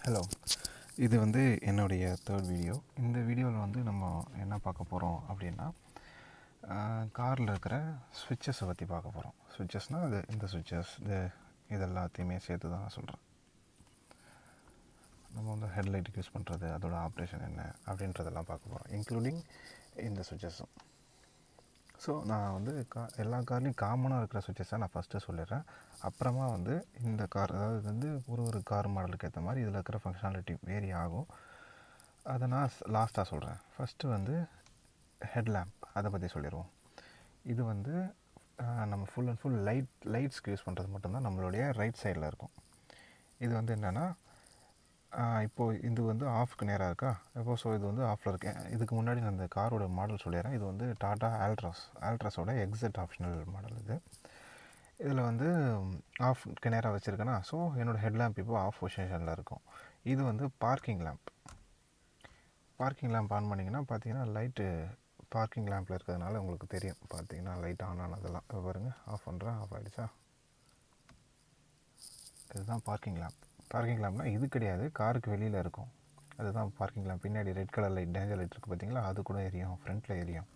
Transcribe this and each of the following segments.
Hello, இது வந்து என்னுடைய தேர்ட் வீடியோ. இந்த வீடியோவில் வந்து நம்ம என்ன பார்க்க போகிறோம் அப்படின்னா, காரில் இருக்கிற ஸ்விட்சஸை பற்றி பார்க்க போகிறோம். ஸ்விட்சஸ்னால் அது இந்த ஸ்விட்சஸ் இது எல்லாத்தையுமே சேர்த்து தான் நான் சொல்கிறேன். நம்ம வந்து ஹெட்லைட்டுக்கு யூஸ் பண்ணுறது, அதோட ஆப்ரேஷன் என்ன அப்படின்றதெல்லாம் பார்க்க போகிறோம், இன்க்ளூடிங் இந்த ஸ்விட்சஸும். ஸோ நான் வந்து எல்லா கார்லேயும் காமனாக இருக்கிற ஸ்விட்சஸை நான் ஃபஸ்ட்டு சொல்லிடுறேன். அப்புறமா வந்து இந்த கார், அதாவது வந்து ஒரு கார் மாடலுக்கு ஏற்ற மாதிரி இதில் இருக்கிற ஃபங்க்ஷனாலிட்டி வேரி ஆகும். அதை நான் லாஸ்ட்டாக சொல்கிறேன். ஃபஸ்ட்டு வந்து ஹெட்லேம்ப், அதை பற்றி சொல்லிடுவோம். இது வந்து நம்ம ஃபுல் அண்ட் ஃபுல் லைட்ஸ்க்கு யூஸ் பண்ணுறது மட்டும்தான் நம்மளுடைய ரைட் சைடில் இருக்கும். இது வந்து என்னென்னா, இப்போது இது வந்து ஆஃப்க்கு நேராக இருக்கா, இப்போது ஸோ இது வந்து ஆஃபில் இருக்கேன். இதுக்கு முன்னாடி நான் இந்த காரோட மாடல் சொல்லிடுறேன். இது வந்து டாடா ஆல்ட்ராஸோட எக்ஸட் ஆப்ஷனல் மாடல். இதில் வந்து ஆஃப்க்கு நேராக வச்சுருக்கேன்னா, ஸோ என்னோடய ஹெட்லேம்ப் இப்போது ஆஃப் பொசிஷனில் இருக்கும். இது வந்து பார்க்கிங் லேம்ப் ஆன் பண்ணிங்கன்னா பார்த்தீங்கன்னா லைட்டு பார்க்கிங் லேம்பில் இருக்கிறதுனால உங்களுக்கு தெரியும். பார்த்தீங்கன்னா லைட் ஆன் ஆனதெல்லாம் பாருங்கள். ஆஃப் பண்ணுறேன், ஆஃப் ஆகிடுச்சா. இதுதான் பார்க்கிங் லேம்ப்னால் இது கிடையாது, காருக்கு வெளியில் இருக்கும். அதுதான் பார்க்கிங் லேம்ப். பின்னாடி red colour light, danger light இருக்குது பார்த்தீங்களா, அது கூட எரியும், ஃப்ரண்ட்டில் எரியும்.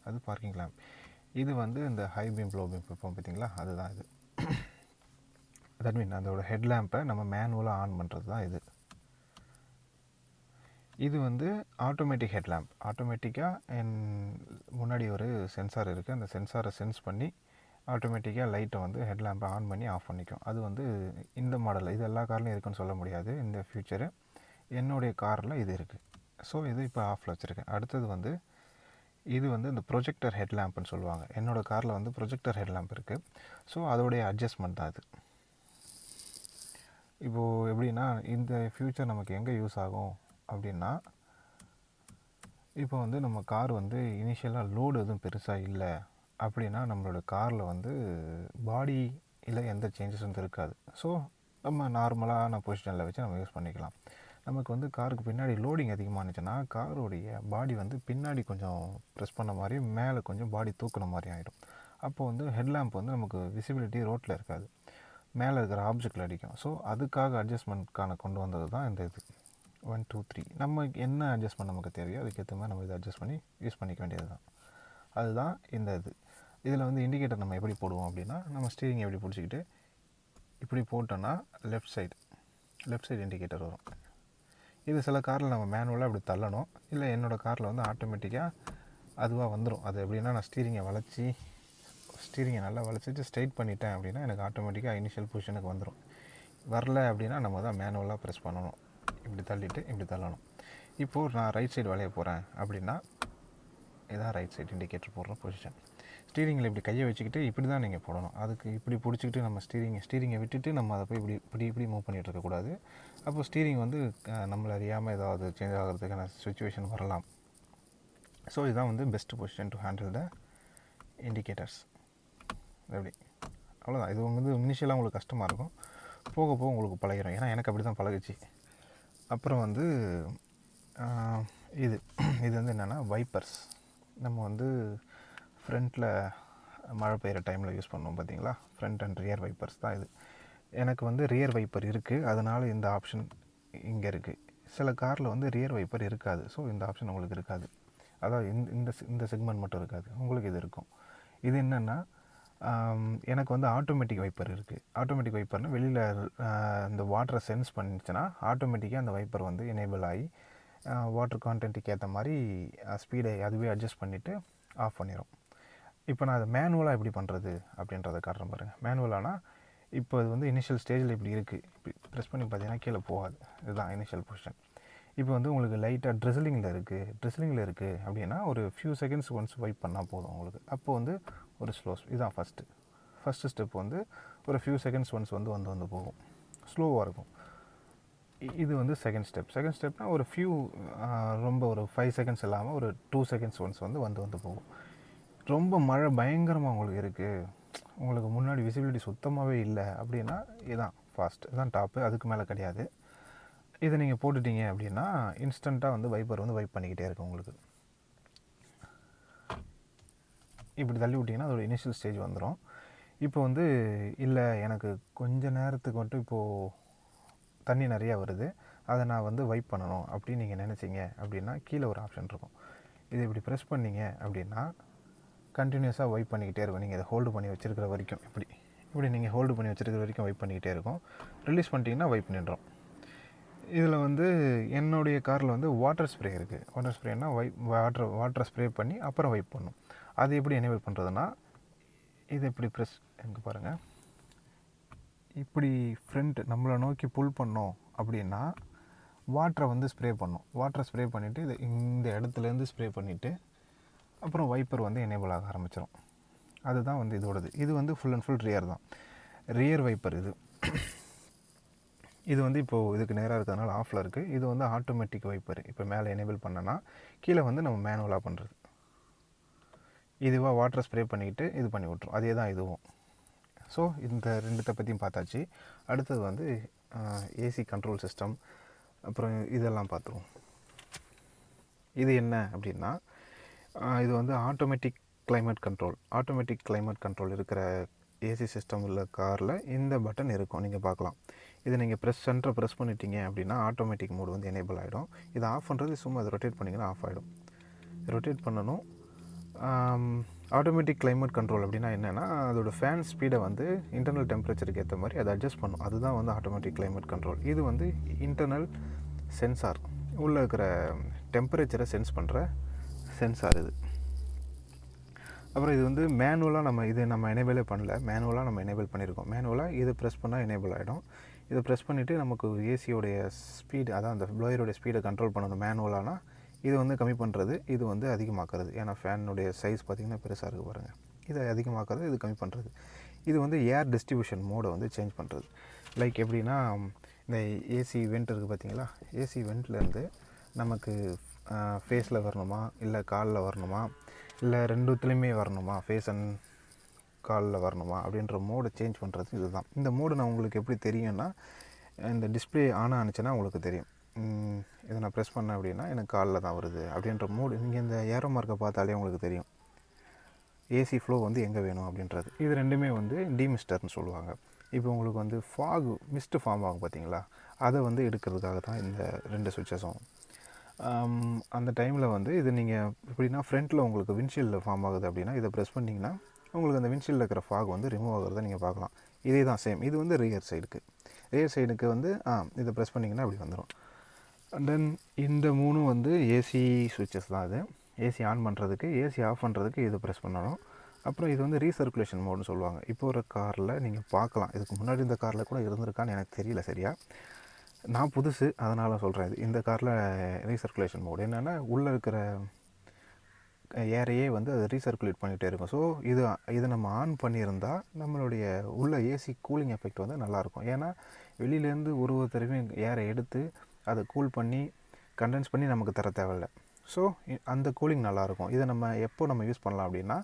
அது பார்க்கிங் லேம்ப். இது வந்து இந்த ஹை பீம் லோ பீம் இப்போ பார்த்தீங்களா, அதுதான் இது. தட் மீன் அதோட ஹெட் லேம்பை நம்ம மேனுவலாக ஆன் பண்ணுறது தான் இது. இது வந்து ஆட்டோமேட்டிக் ஹெட்லேம்ப். ஆட்டோமேட்டிக்காக முன்னாடி ஒரு சென்சார் இருக்குது. அந்த சென்சாரை சென்ஸ் பண்ணி ஆட்டோமேட்டிக்காக லைட்டை வந்து ஹெட்லேம்பை ஆன் பண்ணி ஆஃப் பண்ணிக்கும். அது வந்து இந்த மாடலில், இது எல்லா கார்லையும் இருக்குன்னு சொல்ல முடியாது. இந்த ஃபியூச்சரு என்னுடைய காரில் இது இருக்குது. ஸோ இது இப்போ ஆஃபில் வச்சுருக்கேன். அடுத்தது வந்து இது வந்து இந்த ப்ரொஜெக்டர் ஹெட்லேம்ப்னு சொல்லுவாங்க. என்னோடய காரில் வந்து ப்ரொஜெக்டர் ஹெட்லேம்ப் இருக்குது. ஸோ அதோடைய அட்ஜஸ்ட்மெண்ட் தான் அது. இப்போது எப்படின்னா, இந்த ஃபியூச்சர் நமக்கு எங்கே யூஸ் ஆகும் அப்படின்னா, இப்போ வந்து நம்ம கார் வந்து இனிஷியலாக லோடு எதுவும் பெருசாக இல்லை அப்படின்னா, நம்மளோட காரில் வந்து பாடியில் எந்த சேஞ்சஸும் வந்து இருக்காது. ஸோ நம்ம நார்மலான பொசிஷனில் வச்சு நம்ம யூஸ் பண்ணிக்கலாம். நமக்கு வந்து காருக்கு பின்னாடி லோடிங் அதிகமாக இருந்துச்சுன்னா, காரோடைய பாடி வந்து பின்னாடி கொஞ்சம் ப்ரெஸ் பண்ண மாதிரி, மேலே கொஞ்சம் பாடி தூக்குன மாதிரி ஆகிடும். அப்போது வந்து ஹெட்லேம்ப் வந்து நமக்கு விசிபிலிட்டி ரோட்டில் இருக்காது, மேலே இருக்கிற ஆப்ஜெக்டில் அடிக்கும். ஸோ அதுக்காக அட்ஜஸ்ட்மெண்ட்கான கொண்டு வந்தது தான் இந்த இது 1 2 3. நம்ம என்ன அட்ஜஸ்ட்மெண்ட் நமக்கு தேவையோ அதுக்கேற்ற மாதிரி நம்ம இதை அட்ஜஸ்ட் பண்ணி யூஸ் பண்ணிக்க வேண்டியது தான். அதுதான் இந்த இது. இதில் வந்து இண்டிகேட்டர் நம்ம எப்படி போடுவோம் அப்படின்னா, நம்ம ஸ்டீரிங் எப்படி பிடிச்சிக்கிட்டு இப்படி போட்டோன்னா லெஃப்ட் சைடு இண்டிகேட்டர் வரும். இது சில காரில் நம்ம மேனுவலாக இப்படி தள்ளணும், இல்லை என்னோடய காரில் வந்து ஆட்டோமேட்டிக்காக அதுவாக வந்துடும். அது எப்படின்னா, நான் ஸ்டீரிங்கை நல்லா வளைச்சிட்டு ஸ்ட்ரைட் பண்ணிட்டேன் அப்படின்னா எனக்கு ஆட்டோமேட்டிக்காக இனிஷியல் பொசிஷனுக்கு வந்துடும். வரல அப்படின்னா நம்ம தான் மேனுவலாக ப்ரெஸ் பண்ணணும். இப்படி தள்ளிட்டு இப்படி தள்ளணும். இப்போது நான் ரைட் சைடு வளைய போகிறேன் அப்படின்னா, இதான் ரைட் சைடு இண்டிகேட்டர் போடுற பொசிஷன். ஸ்டீரிங்கில் இப்படி கையை வச்சுக்கிட்டு இப்படி தான் நீங்கள் போடணும். அதுக்கு இப்படி பிடிச்சிக்கிட்டு நம்ம ஸ்டீரிங்கை விட்டுட்டு நம்ம அதை போய் இப்படி மூவ் பண்ணிகிட்டு இருக்கக்கூடாது. அப்போ ஸ்டீரிங் வந்து நம்மளை அறியாமல் ஏதாவது சேஞ்ச் ஆகிறதுக்கான சுச்சுவேஷன் வரலாம். ஸோ இதுதான் வந்து best position to handle the indicators. எப்படி, அவ்வளோதான். இது வந்து இனிஷியலாக உங்களுக்கு கஷ்டமாக இருக்கும், போக போக உங்களுக்கு பழகிடும். ஏன்னா எனக்கு அப்படி தான் பழகுச்சு. அப்புறம் வந்து இது வந்து என்னென்னா வைப்பர்ஸ். நம்ம வந்து ஃப்ரண்ட்டில் மழை பெய்கிற டைமில் யூஸ் பண்ணுவோம் பார்த்தீங்களா, ஃப்ரண்ட் அண்ட் ரியர் வைப்பர்ஸ் தான் இது. எனக்கு வந்து ரியர் வைப்பர் இருக்குது, அதனால் இந்த ஆப்ஷன் இங்கே இருக்குது. சில காரில் வந்து ரியர் வைப்பர் இருக்காது, ஸோ இந்த ஆப்ஷன் உங்களுக்கு இருக்காது. அதாவது இந்த செக்மெண்ட் மட்டும் இருக்காது, உங்களுக்கு இது இருக்கும். இது என்னென்னா, எனக்கு வந்து ஆட்டோமேட்டிக் வைப்பர் இருக்குது. ஆட்டோமேட்டிக் வைப்பர்னால் வெளியில் இந்த வாட்டரை சென்ஸ் பண்ணிச்சுன்னா ஆட்டோமேட்டிக்காக அந்த வைப்பர் வந்து எனேபிள் ஆகி வாட்டர் கான்டென்ட்டுக்கு ஏற்ற மாதிரி ஸ்பீடை அதுவே அட்ஜஸ்ட் பண்ணிவிட்டு ஆஃப் பண்ணிடும். இப்போ நான் அதை மேனுவலாக எப்படி பண்ணுறது அப்படின்றத காட்டுறேன் பாருங்கள். மேனுவலானால் இப்போ இது வந்து இனிஷியல் ஸ்டேஜில் இப்படி இருக்குது, இப்படி ப்ரெஸ் பண்ணி பார்த்தீங்கன்னா கீழே போகாது. இதுதான் இனிஷியல் பொசிஷன். இப்போ வந்து உங்களுக்கு லைட்டாக ட்ரிஸ்லிங்கில் இருக்குது அப்படின்னா ஒரு ஃபியூ செகண்ட்ஸ் ஒன்ஸ் வைப் பண்ணால் போதும் உங்களுக்கு. அப்போது வந்து ஒரு இதுதான் ஃபஸ்ட்டு ஸ்டெப். வந்து ஒரு ஃபியூ செகண்ட்ஸ் ஒன்ஸ் வந்து போகும், ஸ்லோவாக இருக்கும். இது வந்து செகண்ட் ஸ்டெப்னால் ஒரு ரொம்ப ஒரு 5 செகண்ட்ஸ் இல்லாமல் ஒரு 2 செகண்ட்ஸ் ஒன்ஸ் வந்து போகும். ரொம்ப மழை பயங்கரமாக உங்களுக்கு இருக்குது, உங்களுக்கு முன்னாடி விசிபிலிட்டி சுத்தமாகவே இல்லை அப்படின்னா இதுதான் இதுதான் டாப்பு, அதுக்கு மேலே கிடையாது. இதை நீங்கள் போட்டுட்டீங்க அப்படின்னா இன்ஸ்டண்ட்டாக வந்து வைப்பர் வந்து வைப் பண்ணிக்கிட்டே இருக்கும் உங்களுக்கு. இப்படி தள்ளி விட்டிங்கன்னா அதோட இனிஷியல் ஸ்டேஜ் வந்துடும். இப்போ வந்து இல்லை எனக்கு கொஞ்சம் நேரத்துக்கு மட்டும் இப்போது தண்ணி நிறையா வருது, அதை நான் வந்து வைப் பண்ணணும் அப்படின்னு நீங்கள் நினச்சிங்க அப்படின்னா கீழே ஒரு ஆப்ஷன் இருக்கும். இது இப்படி ப்ரெஸ் பண்ணிங்க அப்படின்னா கண்டினியூஸாக வைப் பண்ணிக்கிட்டே இருக்கும். நீங்கள் இதை ஹோல்டு பண்ணி வச்சுருக்கிற வரைக்கும் இப்படி நீங்கள் ஹோல்டு பண்ணி வச்சுருக்கிற வரைக்கும் வைப் பண்ணிக்கிட்டே இருக்கும். ரிலீஸ் பண்ணிட்டீங்கன்னா வைப் நின்றோம். இதில் வந்து என்னுடைய காரில் வந்து வாட்டர் ஸ்ப்ரே இருக்குது. வாட்டர் ஸ்ப்ரேனால் வாட்டரை ஸ்ப்ரே பண்ணி அப்புறம் வைப் பண்ணும். அது எப்படி எனேபிள் பண்ணுறதுன்னா, இது இப்படி ப்ரெஸ் எங்கே பாருங்கள், இப்படி ஃப்ரண்ட் நம்மளை நோக்கி புல் பண்ணோம் அப்படின்னா வாட்டரை வந்து ஸ்ப்ரே பண்ணும். வாட்டரை ஸ்ப்ரே பண்ணிவிட்டு இது இந்த இடத்துலேருந்து ஸ்ப்ரே பண்ணிவிட்டு அப்புறம் வைப்பர் வந்து எனேபிள் ஆக ஆரம்பிச்சிடும். அதுதான் வந்து இதோடது. இது வந்து ஃபுல் அண்ட் ஃபுல் ரியர் தான், ரியர் வைப்பர் இது. இது வந்து இப்போது இதுக்கு நேராக இருக்கிறதுனால ஆஃபில் இருக்குது. இது வந்து ஆட்டோமேட்டிக் வைப்பர். இப்போ மேலே எனேபிள் பண்ணனா கீழே வந்து நம்ம மேனுவலாக பண்ணுறது. இதுவாக வாட்டர் ஸ்ப்ரே பண்ணிக்கிட்டு இது பண்ணி விட்ரும். அதே தான் இதுவும். ஸோ இந்த ரெண்டுத்தை பற்றியும் பார்த்தாச்சு. அடுத்தது வந்து ஏசி கண்ட்ரோல் சிஸ்டம், அப்புறம் இதெல்லாம் பார்த்துருவோம். இது என்ன அப்படின்னா, இது வந்து automatic climate control. Automatic climate control இருக்கிற ஏசி சிஸ்டம் உள்ள காரில் இந்த பட்டன் இருக்கும், நீங்கள் பார்க்கலாம். இதை நீங்கள் சென்டரை ப்ரெஸ் பண்ணிட்டீங்க அப்படின்னா ஆட்டோமேட்டிக் மோடு வந்து எனேபிள் ஆகிடும். இதை ஆஃப் பண்ணுறது சும்மா அதை ரொட்டேட் பண்ணிங்கன்னா ஆஃப் ஆகிடும். ரொட்டேட் பண்ணணும். ஆட்டோமேட்டிக் கிளைமேட் கண்ட்ரோல் அப்படின்னா என்னென்னா, அதோட ஃபேன் ஸ்பீடை வந்து இன்டர்னல் டெம்பரேச்சருக்கு ஏற்ற மாதிரி அதை அட்ஜஸ்ட் பண்ணும். அதுதான் வந்து ஆட்டோமேட்டிக் கிளைமேட் கண்ட்ரோல். இது வந்து இன்டர்னல் சென்சார், உள்ளே இருக்கிற டெம்பரேச்சரை சென்ஸ் பண்ணுற சென்சார் இது. அப்புறம் இது வந்து மேனுவலாக நம்ம எனேபிளே பண்ணல, மேனுவலாக நம்ம எனேபிள் பண்ணியிருக்கோம். மேனுவலாக இதை ப்ரெஸ் பண்ணால் எனேபிள் ஆகிடும். இதை ப்ரெஸ் பண்ணிவிட்டு நமக்கு ஏசியோடைய ஸ்பீடு, அதான் அந்த ப்ளோயருடைய ஸ்பீடை கண்ட்ரோல் பண்ணணும். மேனுவலானா இது வந்து கம்மி பண்ணுறது, இது வந்து அதிகமாக்குறது. ஏன்னா ஃபேனுடைய சைஸ் பார்த்திங்கன்னா பெருசாக இருக்குது பாருங்கள். இதை அதிகமாக்குறது, இது கம்மி பண்ணுறது. இது வந்து ஏர் டிஸ்ட்ரிபியூஷன் மோடை வந்து சேஞ்ச் பண்ணுறது. லைக் எப்படின்னா, இந்த ஏசி வெண்ட் இருக்குது பார்த்திங்களா, ஏசி வெண்ட்லேருந்து நமக்கு ஃபேஸில் வரணுமா இல்லை காலில் வரணுமா இல்லை ரெண்டுத்துலேயுமே வரணுமா, ஃபேஸ் அண்ட் காலில் வரணுமா அப்படின்ற மோடை சேஞ்ச் பண்ணுறது இதுதான். இந்த மோடு நான் உங்களுக்கு எப்படி தெரியும்னா, இந்த டிஸ்பிளே ஆன் ஆனிச்சுன்னா உங்களுக்கு தெரியும். இதை நான் ப்ரெஸ் பண்ணேன் அப்படின்னா எனக்கு காலில் தான் வருது அப்படின்ற மோடு. நீங்கள் இந்த ஏரோ மார்க்கை பார்த்தாலே உங்களுக்கு தெரியும் ஏசி ஃப்ளோ வந்து எங்கே வேணும் அப்படின்றது. இது ரெண்டுமே வந்து டிமிஸ்டர்னு சொல்லுவாங்க. இப்போ உங்களுக்கு வந்து மிஸ்ட்டு ஃபார்ம் ஆகும் பார்த்தீங்களா, அதை வந்து எடுக்கிறதுக்காக தான் இந்த ரெண்டு சுவிட்சஸும். அந்த டைமில் வந்து இது நீங்கள் எப்படின்னா, ஃப்ரண்ட்டில் உங்களுக்கு விண்ட்ஷீல்டில் ஃபார்ம் ஆகுது அப்படின்னா இதை ப்ரெஸ் பண்ணிங்கன்னா உங்களுக்கு அந்த விண்ட்ஷீல்டில் இருக்கிற ஃபாக் வந்து ரிமூவ் ஆகிறத நீங்கள் பார்க்கலாம். இதே தான் சேம். இது வந்து ரியர் சைடுக்கு வந்து இதை ப்ரெஸ் பண்ணிங்கன்னா அப்படி வந்துடும். அண்ட் தென் இந்த மூணும் வந்து ஏசி சுவிட்சஸ் தான். அது ஏசி ஆன் பண்ணுறதுக்கு, ஏசி ஆஃப் பண்ணுறதுக்கு இதை ப்ரெஸ் பண்ணணும். அப்புறம் இது வந்து ரீசர்க்குலேஷன் மோடுன்னு சொல்லுவாங்க. இப்போ ஒரு காரில் நீங்கள் பார்க்கலாம், இதுக்கு முன்னாடி இந்த காரில் கூட இருந்திருக்கான்னு எனக்கு தெரியல சரியா, நான் புதுசு அதனால் சொல்கிறேன். இந்த காரில் ரீசர்க்குலேஷன் மோடு என்னென்னா, உள்ளே இருக்கிற ஏரையே வந்து அது ரீசர்க்குலேட் பண்ணிகிட்டே இருக்கும். ஸோ இதை நம்ம ஆன் பண்ணியிருந்தால் நம்மளுடைய உள்ள ஏசி கூலிங் எஃபெக்ட் வந்து நல்லாயிருக்கும். ஏன்னா வெளியிலேருந்து ஒருத்தருமே ஏரை எடுத்து அதை கூல் பண்ணி கண்டென்ஸ் பண்ணி நமக்கு தர தேவையில்லை. ஸோ அந்த கூலிங் நல்லாயிருக்கும். இதை நம்ம எப்போ யூஸ் பண்ணலாம் அப்படின்னா,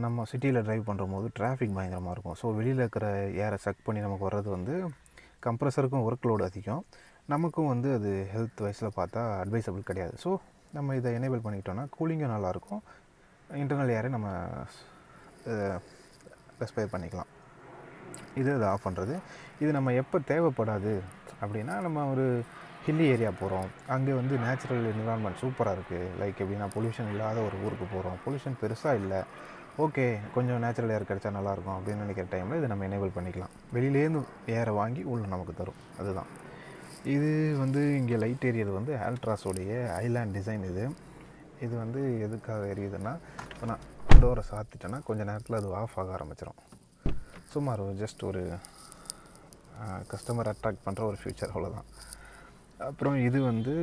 நம்ம சிட்டியில் ட்ரைவ் பண்ணுற போது டிராஃபிக் பயங்கரமாக இருக்கும். ஸோ வெளியில் இருக்கிற ஏரை சக் பண்ணி நமக்கு வர்றது வந்து கம்ப்ரஸருக்கும் ஒர்க் லோடு அதிகம், நமக்கும் வந்து அது ஹெல்த் வைஸில் பார்த்தா அட்வைசபிள் கிடையாது. ஸோ நம்ம இதை எனேபிள் பண்ணிக்கிட்டோன்னா கூலிங்கும் நல்லாயிருக்கும், இன்டர்னல் ஏரை நம்ம ரெஸ்பயர் பண்ணிக்கலாம். இது அதை ஆஃப் பண்ணுறது. இது நம்ம எப்போ தேவைப்படாது அப்படின்னா, நம்ம ஒரு ஹில்லி ஏரியா போகிறோம், அங்கே வந்து நேச்சுரல் என்விரான்மெண்ட் சூப்பராக இருக்குது. லைக் எப்படின்னா, பொல்யூஷன் இல்லாத ஒரு ஊருக்கு போகிறோம், பொல்யூஷன் பெருசாக இல்லை, ஓகே கொஞ்சம் நேச்சுரல் ஏர் கிடச்சா நல்லாயிருக்கும் அப்படின்னு நினைக்கிற டைமில் இதை நம்ம எனேபிள் பண்ணிக்கலாம். வெளியிலேருந்து ஏரை வாங்கி உள்ளே நமக்கு தரும். அதுதான் இது வந்து இங்கே லைட் எரியது வந்து ஆல்ட்ராஸோடைய ஐலாண்ட் டிசைன். இது வந்து எதுக்காக எரியுதுன்னா, இப்போ நான் டோரை சாத்திட்டேன்னா கொஞ்சம் நேரத்தில் அது ஆஃப் ஆக ஆரம்பிச்சிடும். சுமார் ஜஸ்ட் ஒரு கஸ்டமர் அட்ராக்ட் பண்ணுற ஒரு ஃபியூச்சர், அவ்வளோதான். அப்புறம் இது வந்து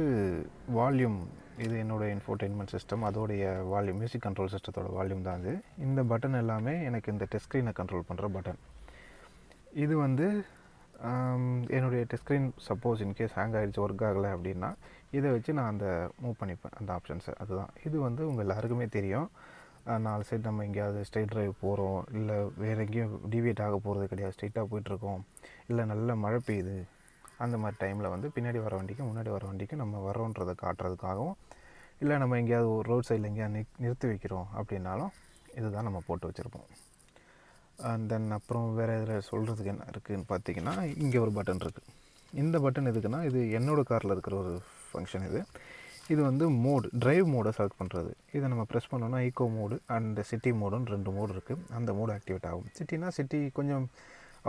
வால்யூம், இது என்னோடய இன்ஃபோடெயின்மெண்ட் சிஸ்டம், அதோடைய வால்யூம், மியூசிக் கண்ட்ரோல் சிஸ்டத்தோட வால்யூம் தான் இது. இந்த பட்டன் எல்லாமே எனக்கு இந்த டச் ஸ்க்ரீனை கண்ட்ரோல் பண்ணுற பட்டன். இது வந்து என்னுடைய touch screen suppose in case hang ஆகிடுச்சு, ஒர்க் ஆகலை அப்படின்னா இதை வச்சு நான் அந்த மூவ் பண்ணிப்பேன் அந்த ஆப்ஷன்ஸை. அதுதான் இது வந்து உங்கள் எல்லாருக்குமே தெரியும். 4 சைடு நம்ம எங்கேயாவது ஸ்ட்ரெயிட் ட்ரைவ் போகிறோம், இல்லை வேறு எங்கேயும் டிவியேட் ஆக போகிறது கிடையாது, ஸ்ட்ரெயிட்டாக போயிட்டுருக்கோம், இல்லை நல்ல மழை பெய்யுது, அந்த மாதிரி டைமில் வந்து பின்னாடி வர வண்டிக்கு முன்னாடி வர வண்டிக்கு நம்ம வரோன்றதை காட்டுறதுக்காகவும், இல்லை நம்ம எங்கேயாவது ஒரு ரோட் சைடில் எங்கேயாவது நிறுத்தி வைக்கிறோம் அப்படின்னாலும் இதுதான் நம்ம போட்டு வச்சுருப்போம். அண்ட் தென் அப்புறம் வேறு எதில் சொல்கிறதுக்கு என்ன இருக்குதுன்னு பார்த்தீங்கன்னா, இங்கே ஒரு பட்டன் இருக்குது. இந்த பட்டன் எதுக்குன்னா, இது என்னோடய காரில் இருக்கிற ஒரு ஃபங்க்ஷன் இது. இது வந்து மோடு, டிரைவ் மோடை செலக்ட் பண்ணுறது. இதை நம்ம ப்ரெஸ் பண்ணோன்னா ஈக்கோ மோடு அண்ட் சிட்டி மோடுன்னு 2 மோடு இருக்குது. அந்த மோடு ஆக்டிவேட் ஆகும். சிட்டி கொஞ்சம்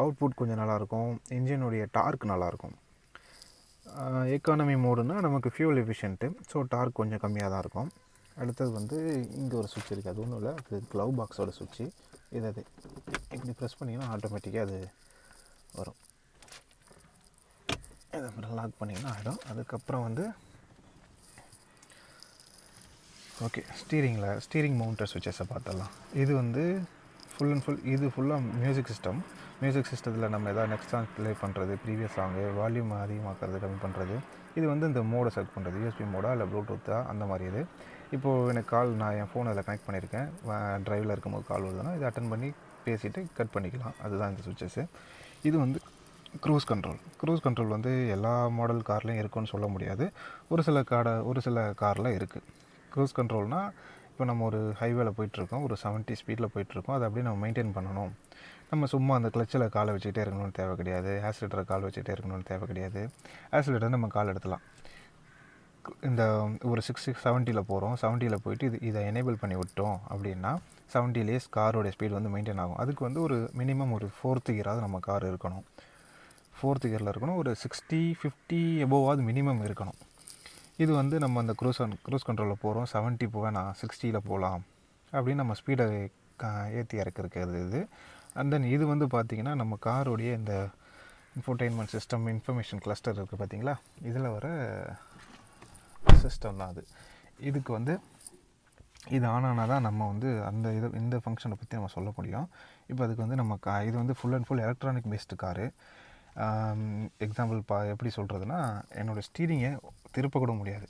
அவுட்புட் கொஞ்சம் நல்லாயிருக்கும், இன்ஜினுடைய டார்க் நல்லாயிருக்கும். எக்கானமி மோடுனா நமக்கு ஃபியூல் எஃபிஷியன்ட்டு, ஸோ டார்க் கொஞ்சம் கம்மியாக தான் இருக்கும். அடுத்தது வந்து இங்கே ஒரு சுவிட்ச் இருக்குது, அது ஒன்றும் இல்லை, அது க்ளவ் பாக்ஸோட சுவிட்சு. இது இப்படி ப்ரெஸ் பண்ணிங்கன்னா ஆட்டோமேட்டிக்காக அது வரும். இதை அப்புறம் லாக் பண்ணிங்கன்னா ஆகிடும். அதுக்கப்புறம் வந்து ஓகே, ஸ்டீரிங் மவுண்டர் சுவிட்சஸை பார்த்துடலாம். இது வந்து ஃபுல் அண்ட் ஃபுல் இது ஃபுல்லாக மியூசிக் சிஸ்டத்தில் நம்ம எதாவது நெக்ஸ்ட் சாங் ப்ளே பண்ணுறது, ப்ரீவியஸ் சாங்கு, வால்யூம் அதிகமாக்குறது, கம்மி பண்ணுறது. இது வந்து இந்த மோடை செலக்ட் பண்ணுறது, யூஎஸ்பி மோடா இல்லை ப்ளூடூத்தா அந்த மாதிரி. இது இப்போது எனக்கு நான் என் ஃபோன் அதில் கனெக்ட் பண்ணியிருக்கேன், ட்ரைவில் இருக்கும்போது கால் வருதுன்னா இதை அட்டன் பண்ணி பேசிவிட்டு கட் பண்ணிக்கலாம். அதுதான் இந்த சுவிட்சஸ்ஸு. இது வந்து க்ரூஸ் கண்ட்ரோல் வந்து எல்லா மாடல் கார்லேயும் இருக்குன்னு சொல்ல முடியாது. ஒரு சில காரில் இருக்குது. க்ரூஸ் கண்ட்ரோல்னால், இப்போ நம்ம ஒரு ஹைவேல போயிட்டுருக்கோம், ஒரு 70 ஸ்பீடில் போயிட்டுருக்கோம், அதை அப்படியே நம்ம மெயின்டைன் பண்ணணும். நம்ம சும்மா அந்த கிளச்சில் காலை வச்சுக்கிட்டே இருக்கணும்னு தேவை கிடையாது, ஆக்சிலேட்டரை கால் வச்சுக்கிட்டே இருக்கணும்னு தேவை கிடையாது. ஆக்சிலேட்டர் நம்ம கால் எடுத்துலாம். இந்த ஒரு 70 போகிறோம், 70 போயிட்டு இதை எனேபிள் பண்ணி விட்டோம் அப்படின்னா 70லேயே காரோடைய ஸ்பீடு வந்து மெயின்டைன் ஆகும். அதுக்கு வந்து ஒரு மினிமம் ஒரு 4th கியராவது நம்ம கார் இருக்கணும். 4th கியரில் இருக்கணும். ஒரு 60-50 எபோவாவது மினிமம் இருக்கணும். இது வந்து நம்ம அந்த க்ரூஸ் கண்ட்ரோலில் போகிறோம், 70 போவேணாம் 60ல் போகலாம் அப்படின்னு நம்ம ஸ்பீடை ஏற்றி இறக்கிறது இது. அண்ட் தென் இது வந்து பார்த்திங்கன்னா நம்ம காரோடைய இந்த இன்ஃபோடெயின்மெண்ட் சிஸ்டம், இன்ஃபர்மேஷன் கிளஸ்டர் இருக்குது பார்த்திங்களா, இதில் வர சிஸ்டம் தான் அது. இதுக்கு வந்து இது ஆனால் தான் நம்ம வந்து இந்த ஃபங்க்ஷனை பற்றி நம்ம சொல்ல முடியும். இப்போ அதுக்கு வந்து நம்ம இது வந்து full and full electronic based car. Example எப்படி சொல்கிறதுனா, என்னோடய ஸ்டீரிங்கை திருப்பக்கூட முடியாது,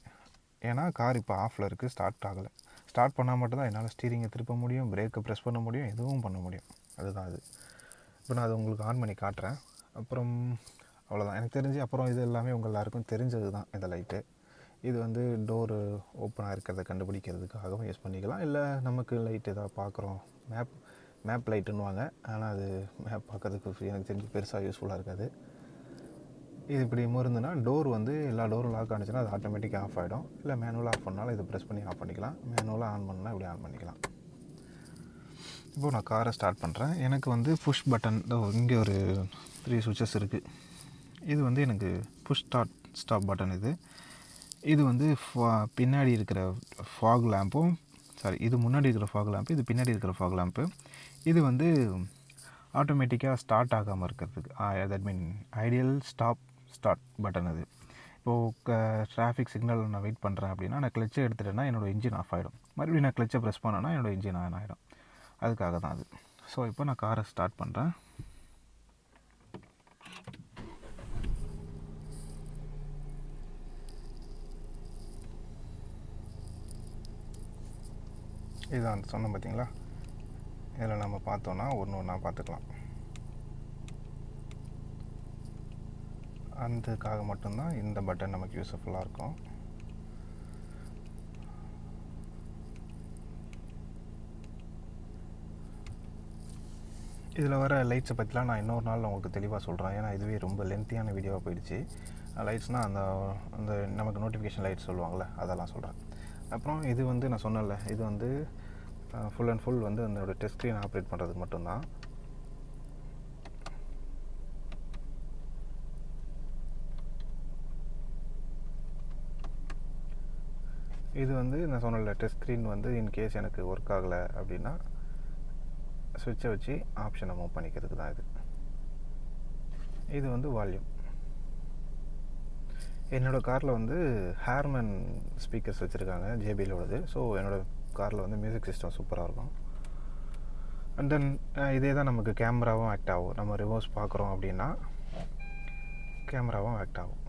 ஏன்னா கார் இப்போ ஆஃபில் இருக்குது, ஸ்டார்ட் ஆகலை. ஸ்டார்ட் பண்ணால் மட்டும்தான் என்னால் ஸ்டீரிங்கை திருப்ப முடியும், பிரேக்கை ப்ரெஸ் பண்ண முடியும், எதுவும் பண்ண முடியும். அதுதான் அது. இப்போ நான் அதை உங்களுக்கு ஆன் பண்ணி காட்டுறேன். அப்புறம் அவ்வளோதான் எனக்கு தெரிஞ்சு. அப்புறம் இது எல்லாமே உங்கள் எல்லாருக்கும் தெரிஞ்சது தான். இந்த லைட்டு இது வந்து டோரு ஓப்பனாக இருக்கிறத கண்டுபிடிக்கிறதுக்காகவும் யூஸ் பண்ணிக்கலாம். இல்லை நமக்கு லைட் எதாவது பார்க்குறோம், மேப் லைட்டுன்னுவாங்க, ஆனால் அது மேப் பார்க்கறதுக்கு எனக்கு தெரிஞ்சு பெருசாக யூஸ்ஃபுல்லாக இருக்காது. இது இப்படி இருந்துன்னா டோர் வந்து எல்லா டோரும் லாக் ஆனிச்சுன்னா அது ஆட்டோமேட்டிக்காக ஆஃப் ஆகிடும். இல்லை மேனுவலாக ஆஃப் பண்ணாலும் இதை ப்ரெஸ் பண்ணி ஆஃப் பண்ணிக்கலாம், மேனுவலாக ஆன் பண்ணால் இப்படி ஆன் பண்ணிக்கலாம். இப்போது நான் காரை ஸ்டார்ட் பண்ணுறேன். எனக்கு வந்து புஷ் பட்டன் இங்கே ஒரு 3 சுவிட்சஸ் இருக்குது. இது வந்து எனக்கு புஷ் ஸ்டாப் பட்டன். இது வந்து பின்னாடி இருக்கிற ஃபாக் லேம்பும், இது முன்னாடி இருக்கிற ஃபாக் லேம்ப்பு, இது பின்னாடி இருக்கிற ஃபாக் லேம்ப்பு. இது வந்து ஆட்டோமேட்டிக்காக ஸ்டார்ட் ஆகாமல் இருக்கிறதுக்கு, that mean ideal start button. அது இப்போது டிராஃபிக் சிக்னல் நான் வெயிட் பண்ணுறேன் அப்படின்னா, நான் கிளச்சை எடுத்துட்டேன்னா என்னோடய இன்ஜின் ஆஃப் ஆகிடும். மறுபடியும் நான் கிளச்சை ப்ரெஸ் பண்ணேன்னா என்னோடய இன்ஜின் ஆன் ஆகிடும். அதுக்காக தான் அது. ஸோ இப்போ நான் காரை ஸ்டார்ட் பண்ணுறேன். இதான் சொன்னேன் பார்த்தீங்களா, இதில் நம்ம பார்த்தோன்னா ஒன்றா பார்த்துக்கலாம். அதுக்காக மட்டும்தான் இந்த பட்டன் நமக்கு யூஸ்ஃபுல்லாக இருக்கும். இதில் வர லைட்ஸை பற்றிலாம் நான் இன்னொரு நாள் உங்களுக்கு தெளிவாக சொல்கிறேன், ஏன்னா இதுவே ரொம்ப லென்த்தியான வீடியோவாக போயிடுச்சு. லைட்ஸ்னால் அந்த நமக்கு நோட்டிஃபிகேஷன் லைட்ஸ் சொல்லுவாங்கள்ல, அதெல்லாம் சொல்கிறேன். அப்புறம் இது வந்து நான் சொன்னேன்ல, இது வந்து ஃபுல் அண்ட் ஃபுல் வந்து அதோடய டச் ஸ்க்ரீன் ஆப்ரேட் பண்ணுறதுக்கு மட்டும்தான். இது வந்து நான் சொன்னல, டச் ஸ்க்ரீன் வந்து இன்கேஸ் எனக்கு ஒர்க் ஆகலை அப்படின்னா ஸ்விட்சை வச்சு ஆப்ஷனை மூவ் பண்ணிக்கிறதுக்கு தான் இது. இது வந்து வால்யூம். என்னோடய காரில் வந்து ஹேர்மேன் ஸ்பீக்கர்ஸ் வச்சுருக்காங்க, ஜேபிஎலோடது. ஸோ என்னோடய காரில் வந்து மியூசிக் சிஸ்டம் சூப்பராக இருக்கும். அண்ட் தென் இதே தான் நமக்கு கேமராவும் ஆக்ட் ஆகும். நம்ம ரிவர்ஸ் பார்க்குறோம் அப்படின்னா கேமராவும் ஆக்ட் ஆகும்.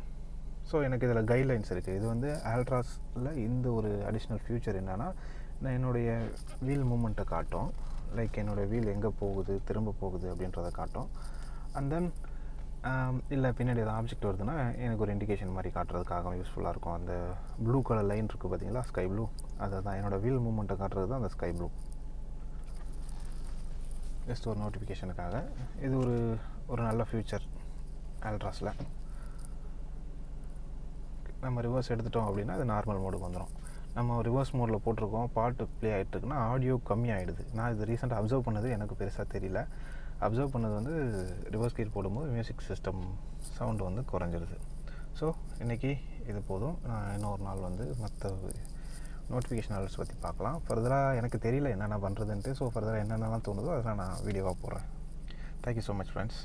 ஸோ எனக்கு இதில் கைட்லைன்ஸ் இருக்குது. இது வந்து ஆல்ட்ராஸில் இந்த ஒரு அடிஷ்னல் ஃபியூச்சர் என்னென்னா, நான் என்னுடைய வீல் மூமெண்ட்டை காட்டும், லைக் என்னோடய வீல் எங்கே போகுது, திரும்ப போகுது அப்படின்றத காட்டும். அண்ட் தென் இல்லை பின்னாடி எதாவது ஆப்ஜெக்ட் வருதுன்னா எனக்கு ஒரு இண்டிகேஷன் மாதிரி காட்டுறதுக்காகவும் யூஸ்ஃபுல்லாக இருக்கும். அந்த ப்ளூ கலர் லைன் இருக்குது பார்த்தீங்களா, ஸ்கை ப்ளூ, அதை தான் என்னோடய வீல் மூமெண்ட்டை காட்டுறது தான் அந்த ஸ்கை ப்ளூ. ஜஸ்ட் ஒரு நோட்டிஃபிகேஷனுக்காக. இது ஒரு நல்ல ஃபியூச்சர் ஆல்ட்ராஸில். நம்ம ரிவர்ஸ் எடுத்துட்டோம் அப்படின்னா அது நார்மல் மோடுக்கு வந்துடும். நம்ம ரிவர்ஸ் மோடில் போட்டிருக்கோம், பாட்டு ப்ளே ஆகிட்டுருக்குன்னா ஆடியோ கம்மியாகிடுது. நான் இது ரீசெண்டாக அப்சர்வ் பண்ணது, எனக்கு பெருசாக தெரியல. அப்சர்வ் பண்ணது வந்து ரிவர்ஸ் கீர் போடும்போது மியூசிக் சிஸ்டம் சவுண்டு வந்து குறைஞ்சிருது. ஸோ இன்றைக்கி இது போதும். நான் இன்னொரு நாள் வந்து மற்ற நோட்டிஃபிகேஷன் அலர்ட்ஸ் பற்றி பார்க்கலாம். ஃபர்தராக எனக்கு தெரியல என்னென்ன பண்ணுறதுன்ட்டு. ஸோ ஃபர்தராக என்னென்னலாம் தோணுதோ அதெல்லாம் நான் வீடியோவாக போடுறேன். Thank you so much friends.